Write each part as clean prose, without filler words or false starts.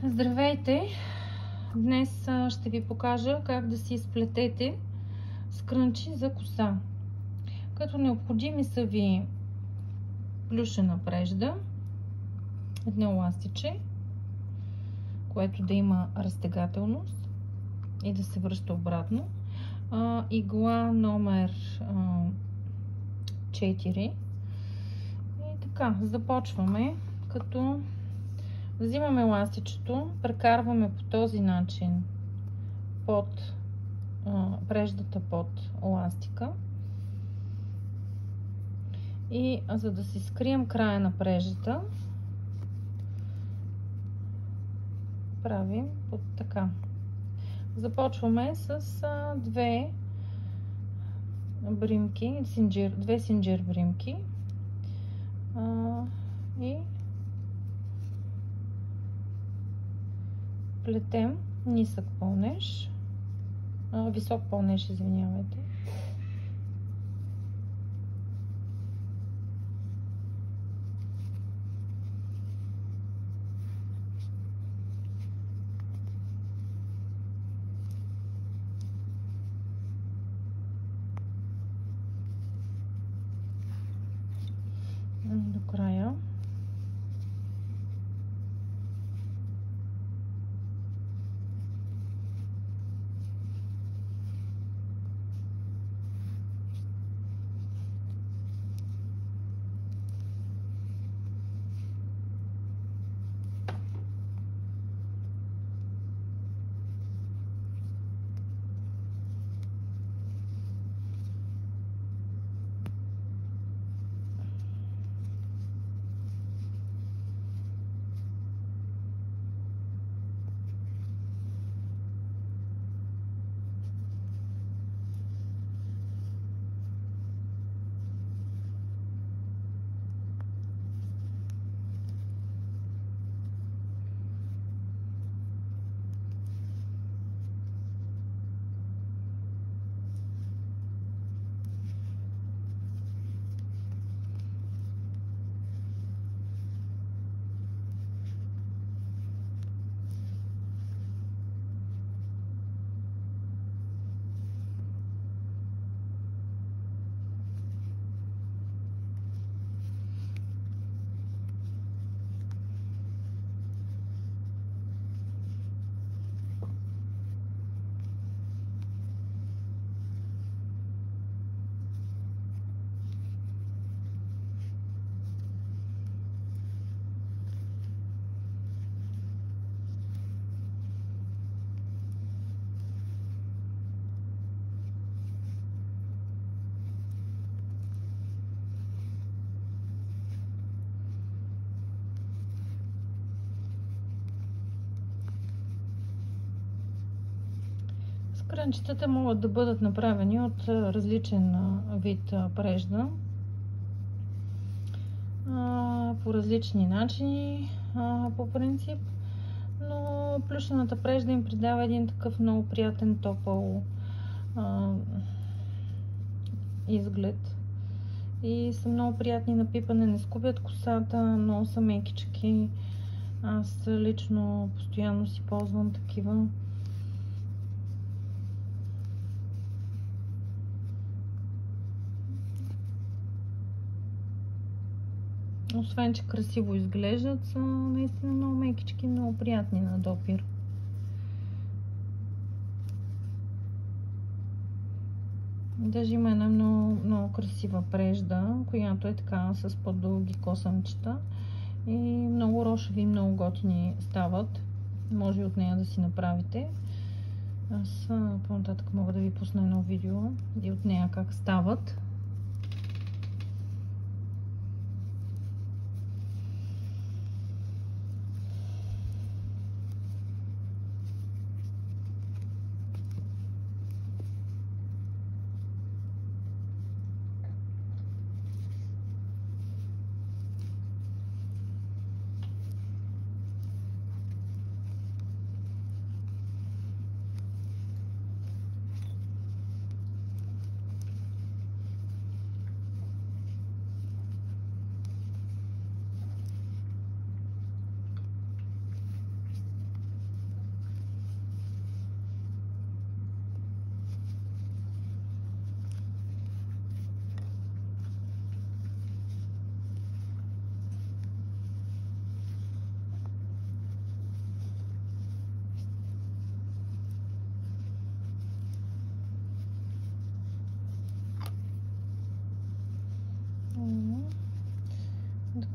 Здравейте! Днес ще ви покажа как да си изплетете скрънчи за коса. Като необходими са ви плюшена прежда, едно ластиче, което да има разтегателност и да се връща обратно, игла номер 4 и така. Започваме, като взимаме ластичето, прекарваме по този начин под преждата под ластика и за да си скрием края на преждата, правим под така. Започваме с две бримки, две синджир бримки и плетем нисък пълнеж, висок пълнеж, извинявайте. До края. Крънчетата могат да бъдат направени от различен вид прежда по различни начини по принцип, но плюшената прежда им придава един такъв много приятен топъл изглед и са много приятни на пипане, не скубят косата, много са мекички. Аз лично постоянно си ползвам такива. Освен че красиво изглеждат, са наистина много мекички, много приятни на допир. Даже има една много красива прежда, която е така с по-дълги косъмчета и много рошеви и много готини стават. Може и от нея да си направите. Аз по-нататък мога да ви пусна едно видео и от нея как стават.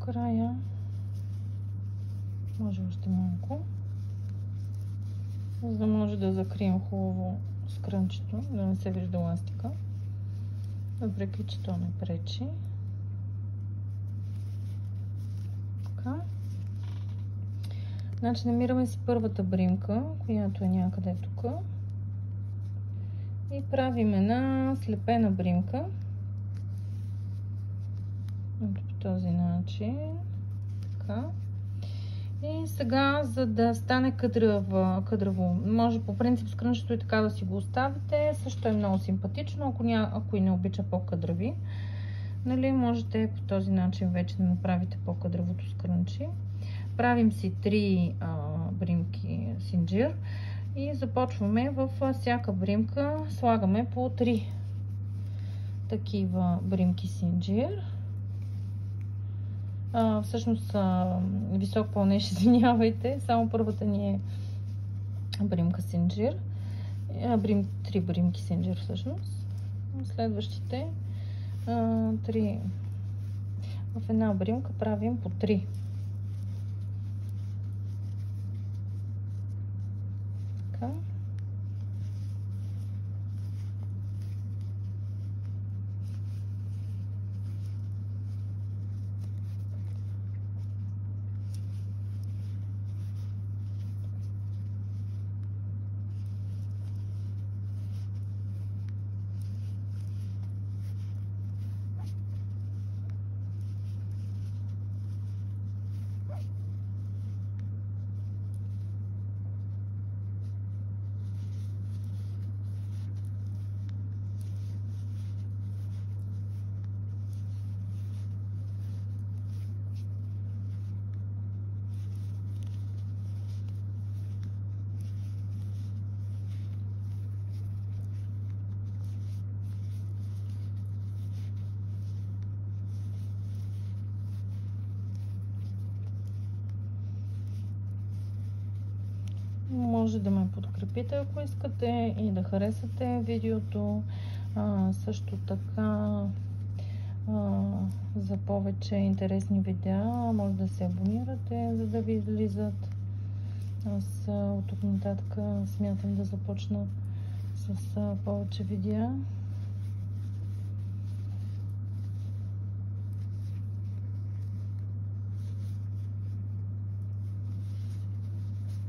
края може още малко, за да може да закрием хубаво скрънчето, да не се вижда ластика, въпреки че то не пречи. Така. Значи намираме си първата бримка, която е някъде тук, и правим една слепена бримка по този начин. Така. И сега, за да стане кадраво, може по принцип скрънчето и така да си го оставите, също е много симпатично, ако и не обича по-кадрави, нали, можете по този начин вече да направите по-кадравото скрънчи. Правим си 3 бримки синджир и започваме във всяка бримка, слагаме по 3 такива бримки синджир. Всъщност висок пълнеж, извинявайте, само първата ни е бримка синджир, 3 бримки синджир всъщност. Следващите 3 в една бримка правим по 3. Така. Може да ме подкрепите, ако искате, и да харесате видеото. Също така за повече интересни видеа може да се абонирате, за да ви излизат. Аз от тук нататък смятам да започна с повече видеа.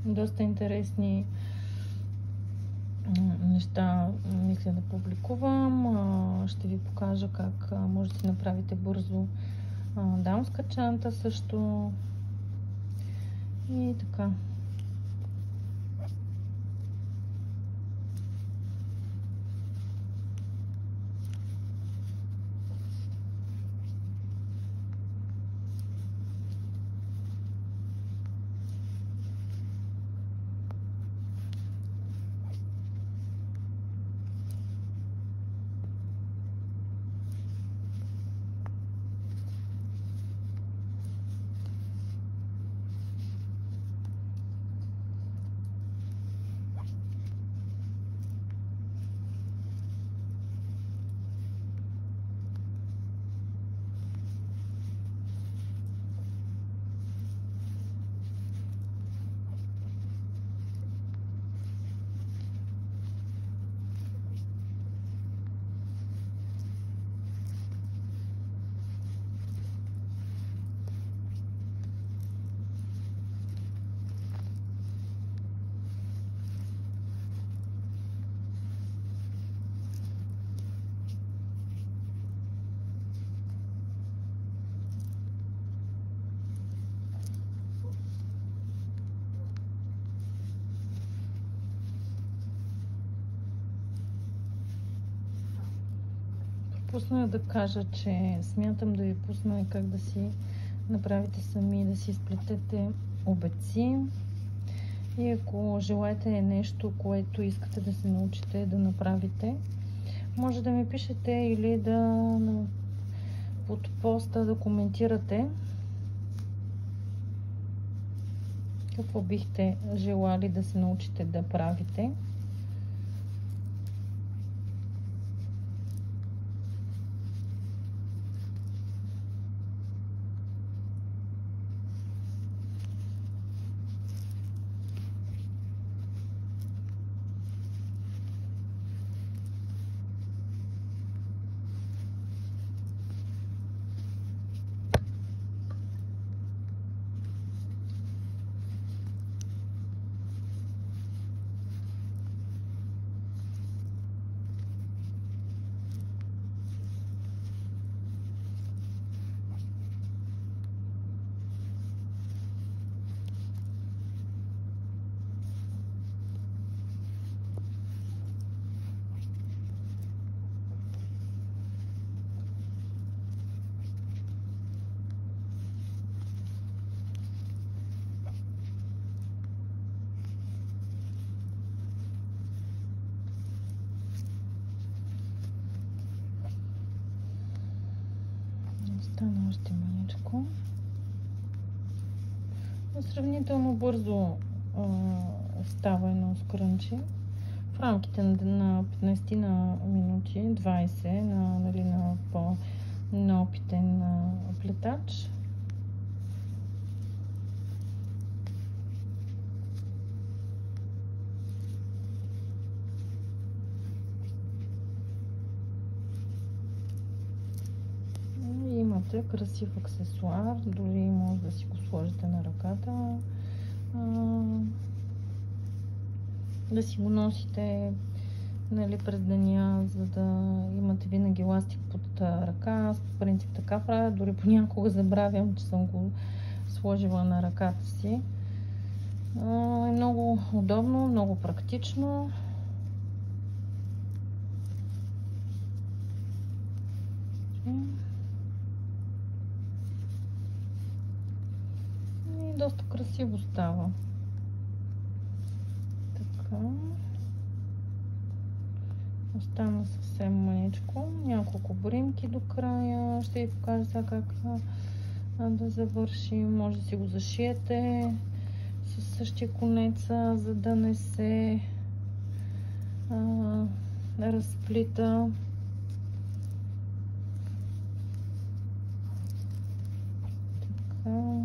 Доста интересни неща мисля да публикувам. Ще ви покажа как може да си направите бързо дамска чанта също. И така. Пропуснах да кажа, че смятам да ви пусна как да си направите сами, да си изплетете обедци. И ако желаете нещо, което искате да се научите да направите, може да ми пишете или под поста да коментирате какво бихте желали да се научите да правите. Още маничко. Сравнително бързо става едно скрънчи. В рамките на 15 на минути, 20 на по-опитен плетач. Имате красив аксесуар, дори може да си го сложите на ръката, да си го носите, нали, през деня, за да имате винаги ластик под ръка. Аз по принцип така правя, дори понякога забравям, че съм го сложила на ръката си. Е много удобно, много практично. Доста красиво става. Така. Остана съвсем мъничко. Няколко бримки до края. Ще ви покажа сега как да завършим. Може да си го зашиете със същия конец, за да не се разплита. Така.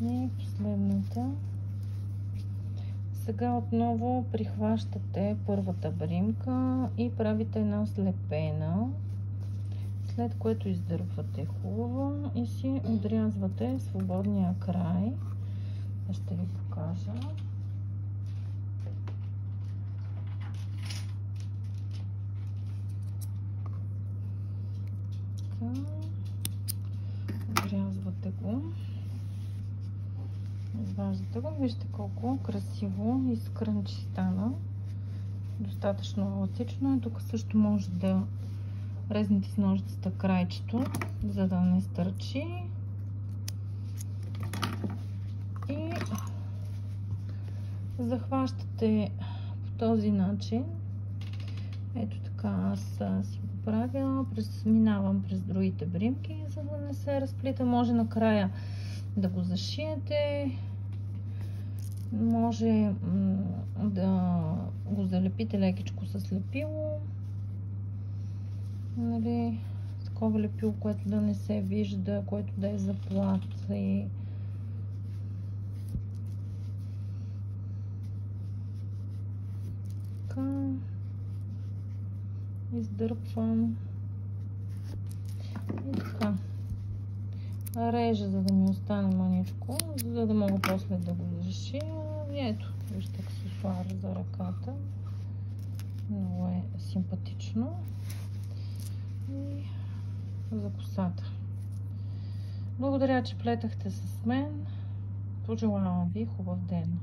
И последната. Сега отново прихващате първата бримка и правите една слепена, след което издърпвате хубаво и си отрязвате свободния край. Ще ви покажа. Така. Отрязвате го. Изваждате го. Вижте колко красиво и скрънчи стана. Достатъчно еластично. Тук също може да резнете с ножицата крайчето, за да не стърчи. И захващате по този начин. Ето така аз си го правя. Минавам през другите бримки, за да не се разплита. Може накрая да го зашиете. Може да го залепите лекичко с лепило. Нали, такова лепило, което да не се вижда, което да е заплат. И така. Издърпвам. И така. Режа, за да ми остане маничко, за да мога после да го зашия. Ето, вижте аксесуар за ръката. Много е симпатично. И за косата. Благодаря, че плетахте с мен. Пожелавам ви хубав ден.